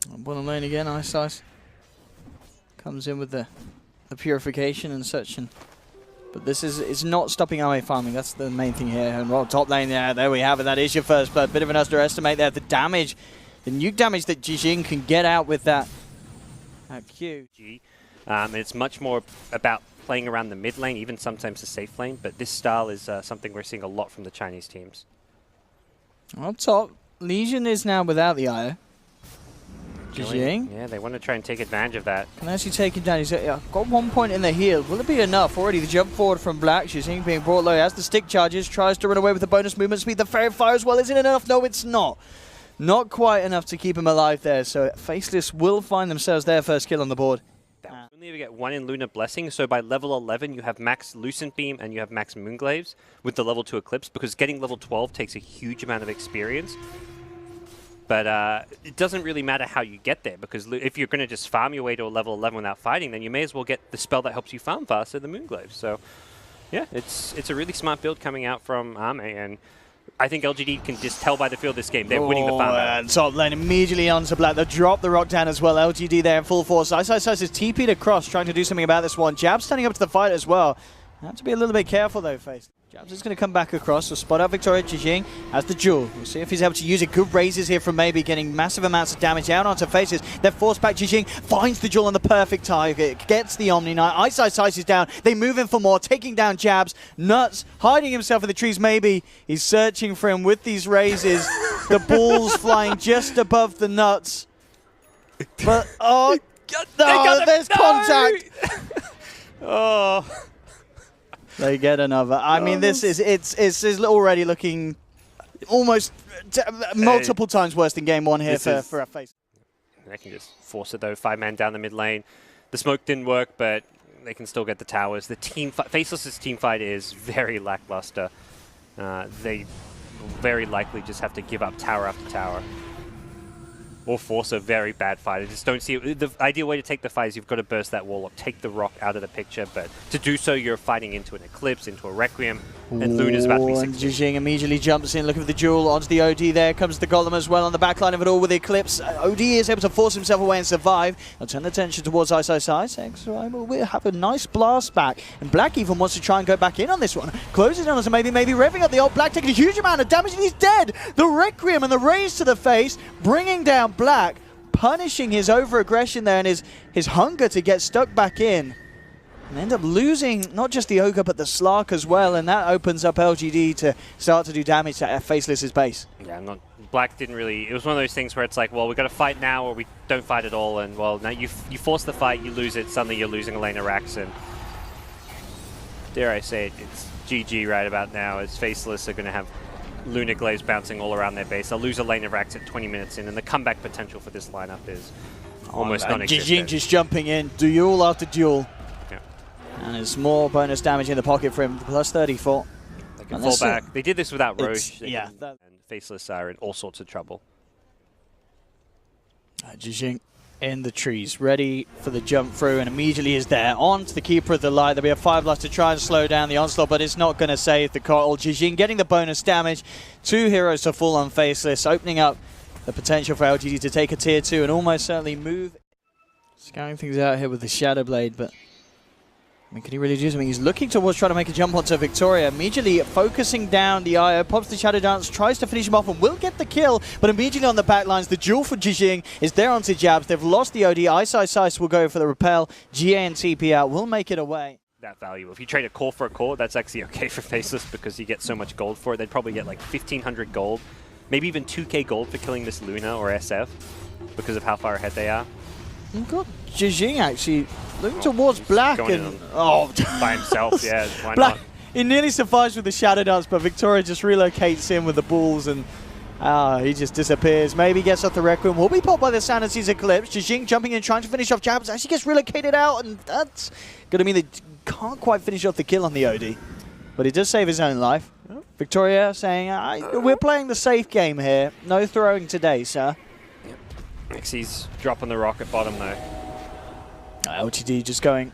Bottom lane again, Ice comes in with the purification and such, but this is not stopping AME farming. That's the main thing here. And well, top lane, yeah, there we have it. That is your first blood. Bit of an underestimate there. The damage, the nuke damage that Jijing can get out with that Q. It's much more about playing around the mid lane, even sometimes the safe lane, but this style is something we're seeing a lot from the Chinese teams. On top, Legion is now without the IO. Jijing. Yeah, they want to try and take advantage of that. Can actually take him down. He's got 1 point in the heal. Will it be enough? Already the jump forward from Black. Jijing being brought low. As the stick charges, tries to run away with the bonus movement speed. The Fairy Fire as well. Isn't it enough? No, it's not. Not quite enough to keep him alive there. So Faceless will find themselves their first kill on the board. You only ever get 1 in Lunar Blessing, so by level 11 you have max Lucent Beam and you have max Moonglaves with the level 2 Eclipse, because getting level 12 takes a huge amount of experience. But it doesn't really matter how you get there, because if you're going to just farm your way to a level 11 without fighting, then you may as well get the spell that helps you farm faster, the Moonglaves. So yeah, it's a really smart build coming out from AME, and I think LGD can just tell by the feel of this game. They're winning the farm battle. Top lane immediately onto Black. They'll drop the rock down as well. LGD there in full force. Ice is TP'd across, trying to do something about this one. Jab's standing up to the fight as well. Have to be a little bit careful though, Face. Jabs is going to come back across. We'll spot out Victoria. Jijing has the jewel. We'll see if he's able to use it. Good raises here from Maybe, getting massive amounts of damage out onto Faces. They're forced back. Jijing finds the jewel on the perfect target. Gets the Omni Knight. Ice is down. They move in for more, taking down Jabs. Nuts hiding himself in the trees. Maybe he's searching for him with these raises. The balls flying just above the nuts. But oh, no, there's contact. Oh. They get another. I mean, this is already looking almost multiple times worse than game 1 here for a Face. They can just force it though. 5-man down the mid lane. The smoke didn't work, but they can still get the towers. The Faceless's team fight is very lackluster. They very likely just have to give up tower after tower, or force a very bad fight. I just don't see it. The ideal way to take the fight is you've got to burst that wall or take the rock out of the picture, but to do so you're fighting into an Eclipse, into a Requiem, and Luna's about to be 16. Jijing immediately jumps in, looking for the jewel, onto the OD there, comes the Golem as well on the backline of it all with the Eclipse. OD is able to force himself away and survive. I'll turn the attention towards Ice. We'll have a nice blast back, and Black even wants to try and go back in on this one. Closes on us, and maybe revving up the old Black, taking a huge amount of damage, and he's dead! The Requiem and the raise to the face, bringing down Black, punishing his over-aggression there and his hunger to get stuck back in. And end up losing not just the Ogre, but the Slark as well, and that opens up LGD to start to do damage to Faceless's base. Yeah, Black didn't really... It was one of those things where it's like, well, we've got to fight now or we don't fight at all, and well, now you force the fight, you lose it, suddenly you're losing a lane of Rax, and dare I say it, it's GG right about now, as Faceless are going to have Lunar Glaives bouncing all around their base. They'll lose a lane of Rax at 20 minutes in, and the comeback potential for this lineup is almost non-existent. Jijing just jumping in, duel after duel. Yeah. And there's more bonus damage in the pocket for him, plus 34. They can fall back. They did this without Roche. Yeah. And Faceless are in all sorts of trouble. Jijing in the trees, ready for the jump through, and immediately is there. On to the Keeper of the Light. There'll be a 5 blast to try and slow down the onslaught, but it's not going to save the Coral. Jijing getting the bonus damage. 2 heroes to fall on Faceless, opening up the potential for LGD to take a tier 2 and almost certainly move. Scouting things out here with the Shadow Blade, but I mean, can he really do something? He's looking towards trying to make a jump onto Victoria. Immediately focusing down the IO, pops the Shadow Dance, tries to finish him off and will get the kill, but immediately on the back lines, the duel for Jijing is there onto Jabs. They've lost the OD. Ice will go for the repel. GA and TP out will make it away. That value. If you trade a core for a core, that's actually okay for Faceless because you get so much gold for it. They'd probably get like 1,500 gold, maybe even 2k gold for killing this Luna or SF because of how far ahead they are. You've got Jijing actually looking towards Black and by himself, yeah, why Black, not? He nearly survives with the Shadow Dance, but Victoria just relocates him with the balls and he just disappears. Maybe gets off the Requiem. Will be popped by the Sanity's Eclipse. Jijing jumping in, trying to finish off Jabs. Actually gets relocated out, and that's going to mean that can't quite finish off the kill on the OD. But he does save his own life. Oh. Victoria saying, we're playing the safe game here. No throwing today, sir. He's dropping the rock at bottom though. LGD just going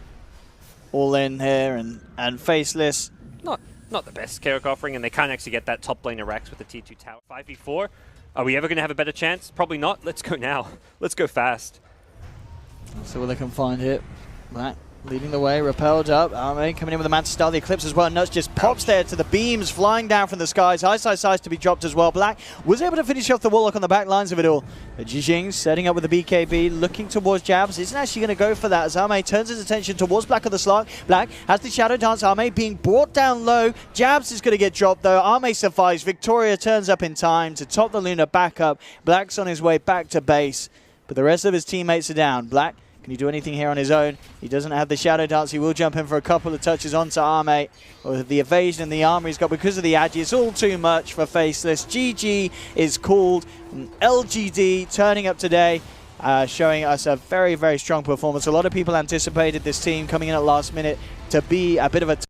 all in here and Faceless. Not the best Carrick offering, and they can't actually get that top lane of Rax with the T2 tower. 5v4. Are we ever going to have a better chance? Probably not. Let's go now. Let's go fast. Let's see what they can find here. Black leading the way, repelled up. Arme coming in with a Mantis Star, the Eclipse as well. Nuts just pops there to the beams, flying down from the skies. Ice to be dropped as well. Black was able to finish off the Warlock on the back lines of it all. But Jijing setting up with the BKB, looking towards Jabs. Isn't actually going to go for that as Arme turns his attention towards Black on the slot. Black has the Shadow Dance. Arme being brought down low. Jabs is going to get dropped though. Arme survives. Victoria turns up in time to top the Luna back up. Black's on his way back to base. But the rest of his teammates are down. Black, can he do anything here on his own? He doesn't have the Shadow Dance. He will jump in for a couple of touches onto Arme. With the evasion and the armor he's got because of the Agi, it's all too much for Faceless. GG is called. LGD turning up today, showing us a very, very strong performance. A lot of people anticipated this team coming in at last minute to be a bit of a